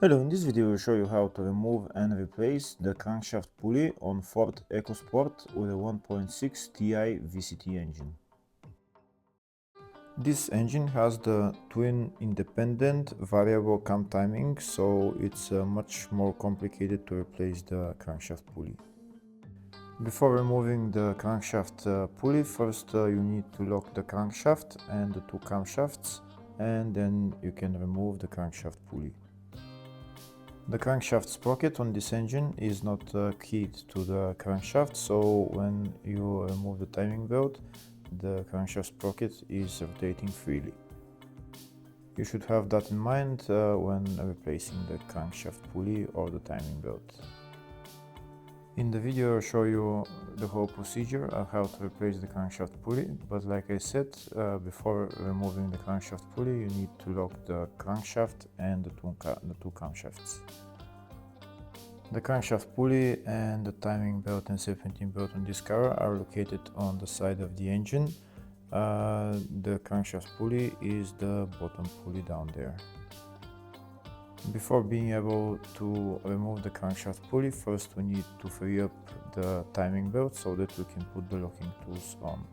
Hello, in this video I will show you how to remove and replace the crankshaft pulley on Ford EcoSport with a 1.6Ti VCT engine. This engine has the twin independent variable cam timing, so it's much more complicated to replace the crankshaft pulley. Before removing the crankshaft pulley, first you need to lock the crankshaft and the two camshafts, and then you can remove the crankshaft pulley. The crankshaft sprocket on this engine is not keyed to the crankshaft, so when you remove the timing belt, the crankshaft sprocket is rotating freely. You should have that in mind when replacing the crankshaft pulley or the timing belt. In the video I'll show you the whole procedure of how to replace the crankshaft pulley, but like I said, before removing the crankshaft pulley you need to lock the crankshaft and the two camshafts. The crankshaft pulley and the timing belt and serpentine belt on this car are located on the side of the engine. The crankshaft pulley is the bottom pulley down there. Before being able to remove the crankshaft pulley, first we need to free up the timing belt so that we can put the locking tools on.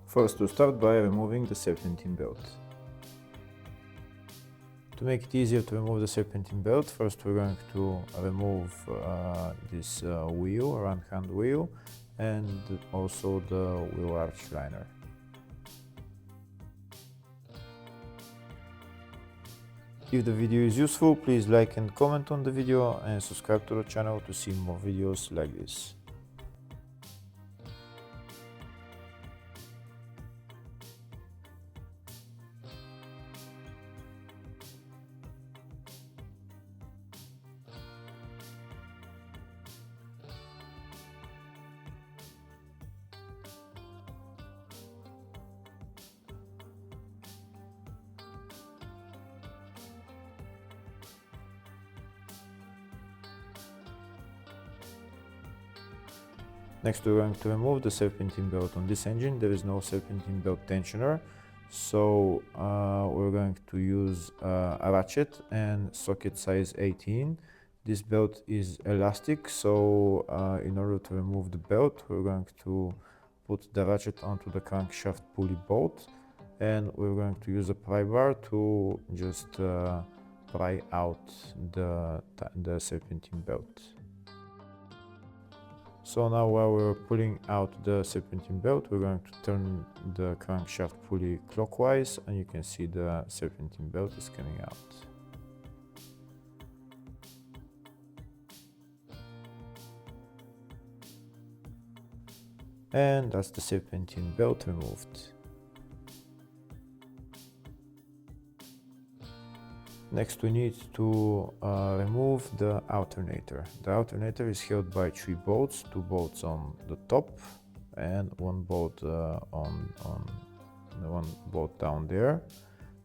First we'll start by removing the serpentine belt. To make it easier to remove the serpentine belt, first we're going to remove this wheel, round hand wheel, and also the wheel arch liner. If the video is useful, please like and comment on the video and subscribe to the channel to see more videos like this. Next we're going to remove the serpentine belt. On this engine there is no serpentine belt tensioner, so we're going to use a ratchet and socket size 18. This belt is elastic, so in order to remove the belt we're going to put the ratchet onto the crankshaft pulley bolt, and we're going to use a pry bar to just pry out the serpentine belt. So now while we're pulling out the serpentine belt, we're going to turn the crankshaft pulley clockwise, and you can see the serpentine belt is coming out. And that's the serpentine belt removed. Next we need to remove the alternator. The alternator is held by 3 bolts, 2 bolts on the top and 1 bolt on one bolt down there.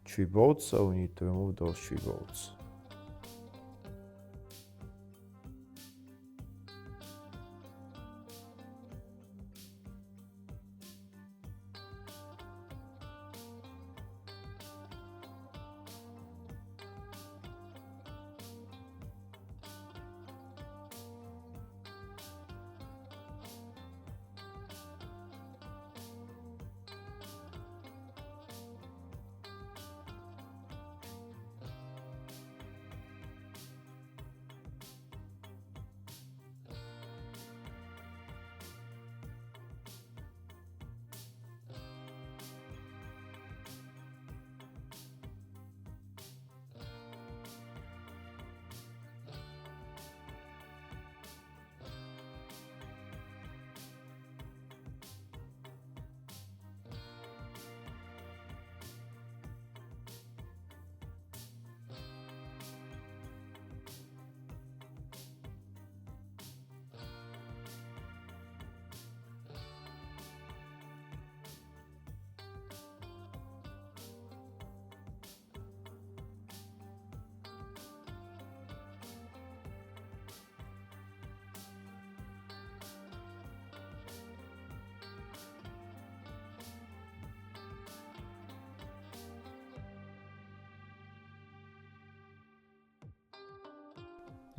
3 bolts, so we need to remove those 3 bolts.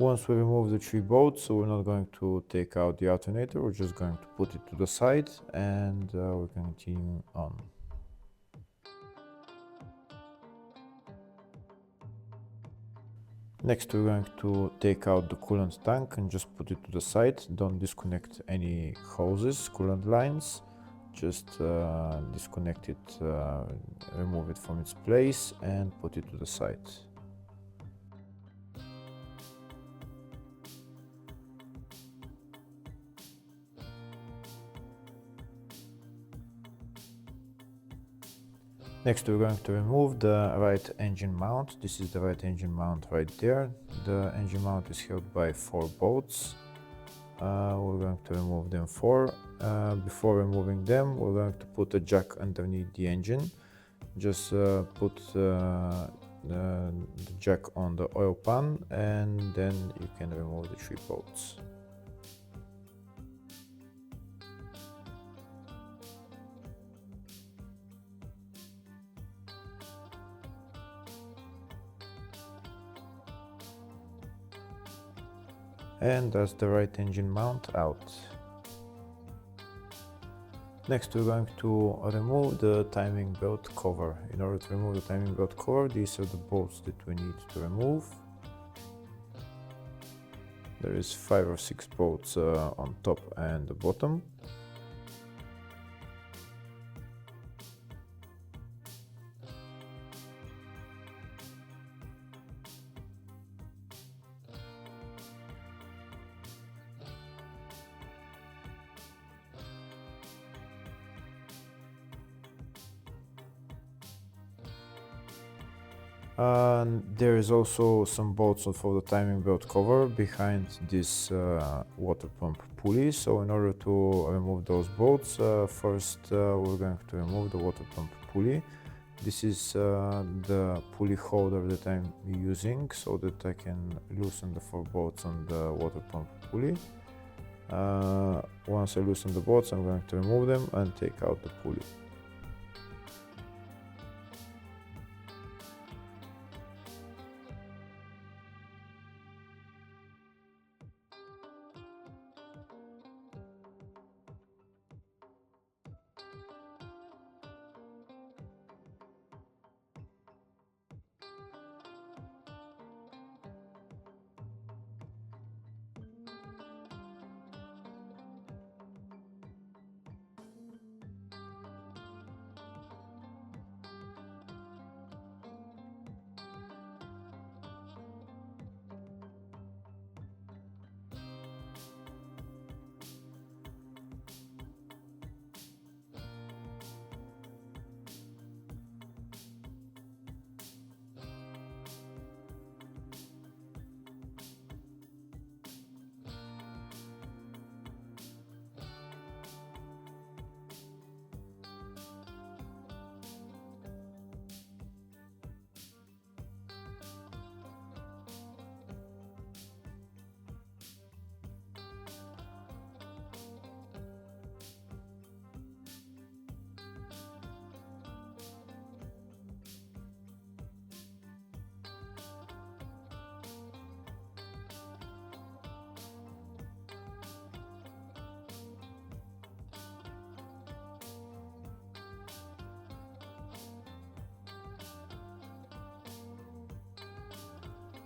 Once we remove the 3 bolts, so we're not going to take out the alternator, we're just going to put it to the side and we're going to continue on. Next, we're going to take out the coolant tank and just put it to the side. Don't disconnect any hoses, coolant lines. Just disconnect it, remove it from its place and put it to the side. Next, we're going to remove the right engine mount. This is the right engine mount right there. The engine mount is held by 4 bolts. We're going to remove them 4. Before removing them, we're going to put a jack underneath the engine. Just put the jack on the oil pan and then you can remove the 3 bolts. And that's the right engine mount out. Next, we're going to remove the timing belt cover. In order to remove the timing belt cover, these are the bolts that we need to remove. There is 5 or 6 bolts on top and the bottom. There is also some bolts for the timing belt cover behind this water pump pulley. So in order to remove those bolts, first we're going to remove the water pump pulley. This is the pulley holder that I'm using so that I can loosen the 4 bolts on the water pump pulley. Once I loosen the bolts, I'm going to remove them and take out the pulley.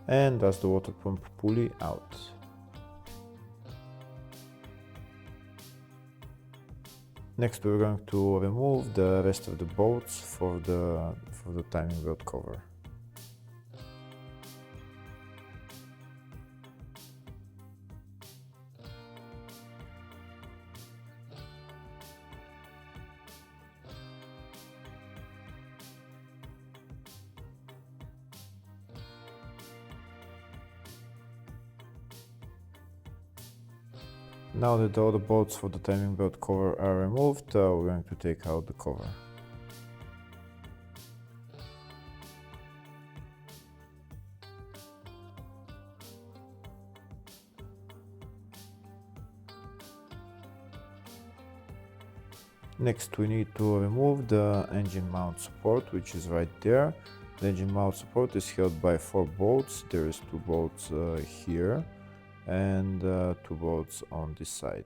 And that's the water pump pulley out. Next, we're going to remove the rest of the bolts for the timing belt cover. Now that all the bolts for the timing belt cover are removed, we're going to take out the cover. Next, we need to remove the engine mount support, which is right there. The engine mount support is held by 4 bolts. There is 2 bolts here and 2 bolts on this side.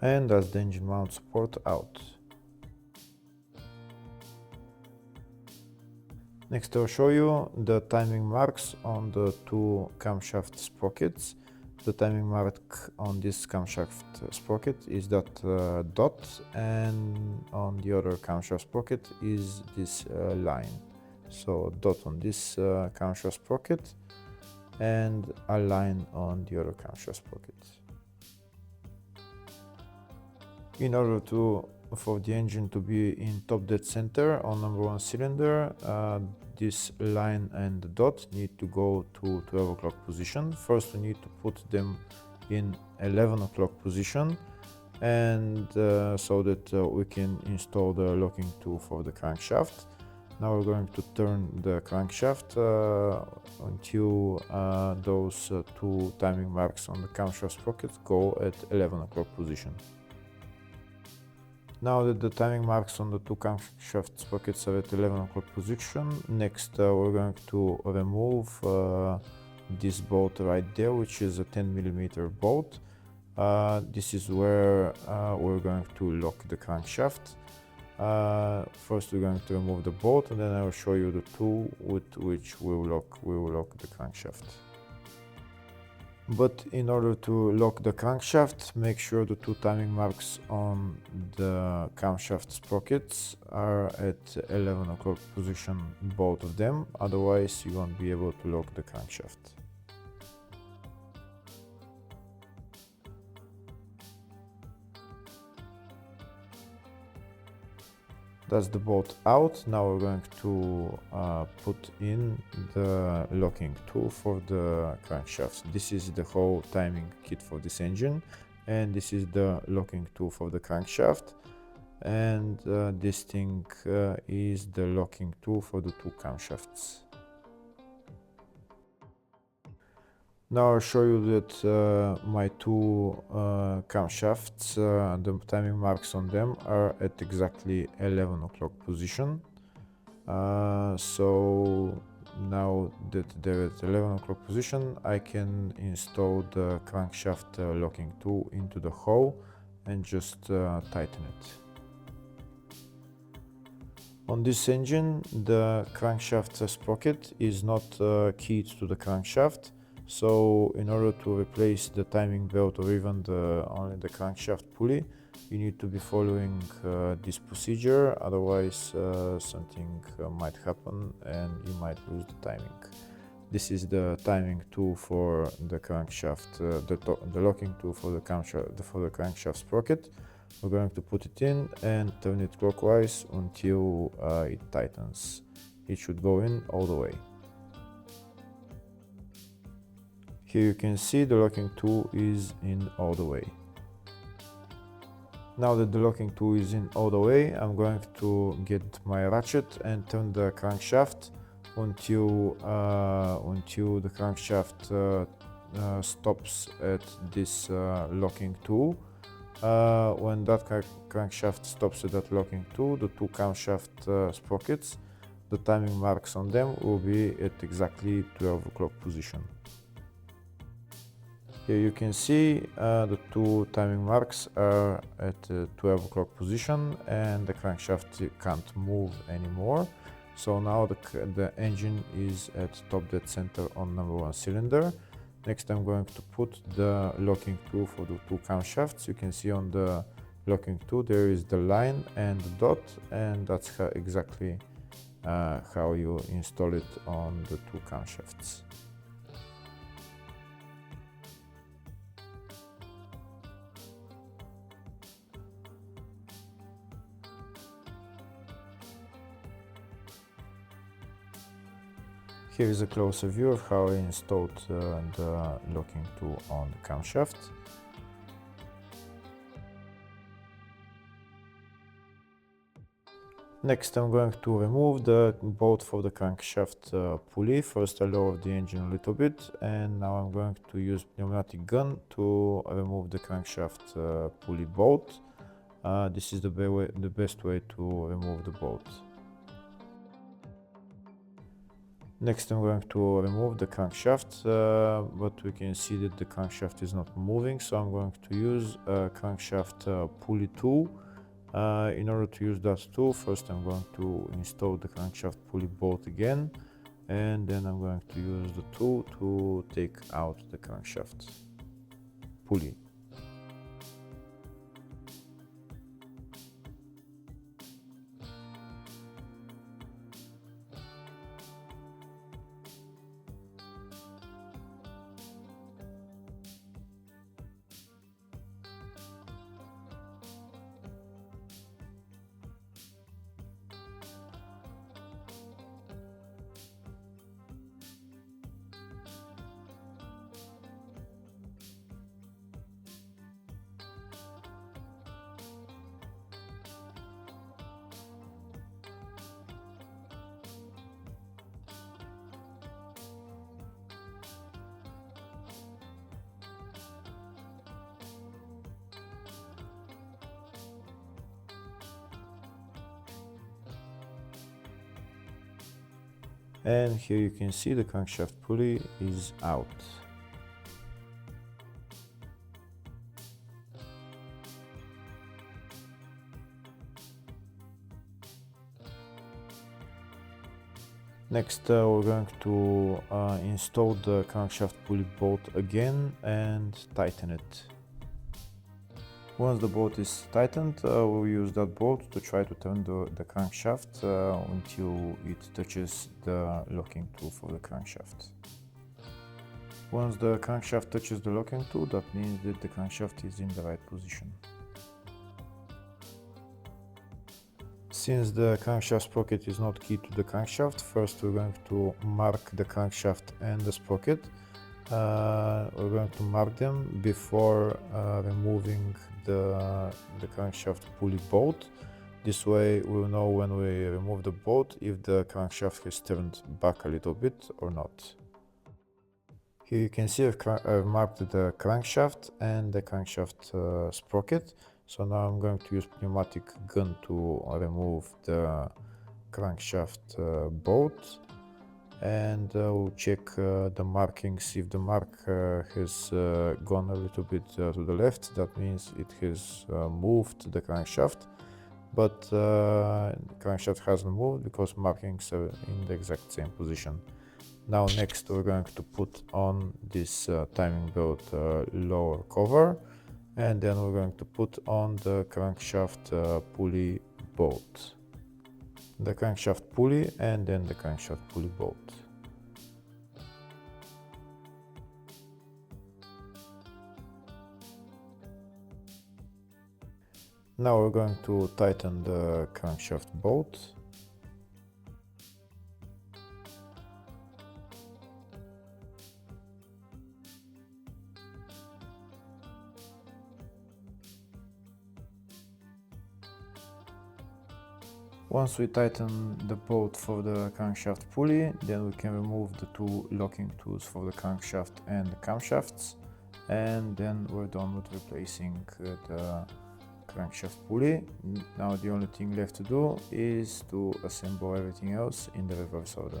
And that's the engine mount support out. Next I'll show you the timing marks on the 2 camshaft sprockets. The timing mark on this camshaft sprocket is that dot, and on the other camshaft sprocket is this line. So dot on this camshaft sprocket and a line on the other camshaft sprocket. In order for the engine to be in top dead center on number 1 cylinder, this line and the dot need to go to 12 o'clock position. First we need to put them in 11 o'clock position, and so that we can install the locking tool for the crankshaft. Now we're going to turn the crankshaft until those 2 timing marks on the camshaft sprockets go at 11 o'clock position. Now that the timing marks on the 2 camshaft sprockets are at 11 o'clock position, next we're going to remove this bolt right there, which is a 10mm bolt. This is where we're going to lock the crankshaft. First we're going to remove the bolt, and then I will show you the tool with which we will lock the crankshaft. But in order to lock the crankshaft, make sure the 2 timing marks on the camshaft sprockets are at 11 o'clock position, both of them, otherwise you won't be able to lock the crankshaft. That's the bolt out. Now we're going to put in the locking tool for the crankshaft. This is the whole timing kit for this engine, and this is the locking tool for the crankshaft, and this thing is the locking tool for the 2 camshafts. Now I'll show you that my 2 camshafts, the timing marks on them are at exactly 11 o'clock position. So now that they're at 11 o'clock position, I can install the crankshaft locking tool into the hole and just tighten it. On this engine, the crankshaft sprocket is not keyed to the crankshaft. So in order to replace the timing belt or even only the crankshaft pulley, you need to be following this procedure, otherwise something might happen and you might lose the timing. This is the timing tool for the crankshaft, the locking tool for the crankshaft sprocket. We're going to put it in and turn it clockwise until it tightens. It should go in all the way. Here you can see the locking tool is in all the way. Now that the locking tool is in all the way, I'm going to get my ratchet and turn the crankshaft until the crankshaft stops at this locking tool. When that crankshaft stops at that locking tool, the 2 camshaft sprockets, the timing marks on them will be at exactly 12 o'clock position. Here you can see the 2 timing marks are at 12 o'clock position and the crankshaft can't move anymore. So now the engine is at top dead center on number 1 cylinder. Next I'm going to put the locking tool for the 2 camshafts. You can see on the locking tool there is the line and the dot, and that's exactly how you install it on the 2 camshafts. Here is a closer view of how I installed the locking tool on the camshaft. Next, I'm going to remove the bolt for the crankshaft pulley. First, I lowered the engine a little bit, and now I'm going to use pneumatic gun to remove the crankshaft pulley bolt. This is the best way to remove the bolt. Next, I'm going to remove the crankshaft, but we can see that the crankshaft is not moving, so I'm going to use a crankshaft pulley tool. In order to use that tool, first I'm going to install the crankshaft pulley bolt again, and then I'm going to use the tool to take out the crankshaft pulley. And here you can see the crankshaft pulley is out. Next, we're going to install the crankshaft pulley bolt again and tighten it. Once the bolt is tightened, we'll use that bolt to try to turn the crankshaft until it touches the locking tool for the crankshaft. Once the crankshaft touches the locking tool, that means that the crankshaft is in the right position. Since the crankshaft sprocket is not key to the crankshaft, first we're going to mark the crankshaft and the sprocket. We're going to mark them before removing the crankshaft pulley bolt. This way we'll know when we remove the bolt if the crankshaft has turned back a little bit or not. Here you can see I've marked the crankshaft and the crankshaft sprocket. So now I'm going to use pneumatic gun to remove the crankshaft bolt. And we'll check the markings. If the mark has gone a little bit to the left, that means it has moved the crankshaft, but the crankshaft hasn't moved because markings are in the exact same position. Now next we're going to put on this timing belt lower cover, and then we're going to put on the crankshaft pulley bolt. The crankshaft pulley and then the crankshaft pulley bolt. Now we're going to tighten the crankshaft bolt. Once we tighten the bolt for the crankshaft pulley, then we can remove the two locking tools for the crankshaft and the camshafts, and then we're done with replacing the crankshaft pulley. Now the only thing left to do is to assemble everything else in the reverse order.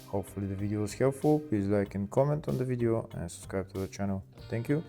Hopefully the video was helpful. Please like and comment on the video and subscribe to the channel. Thank you.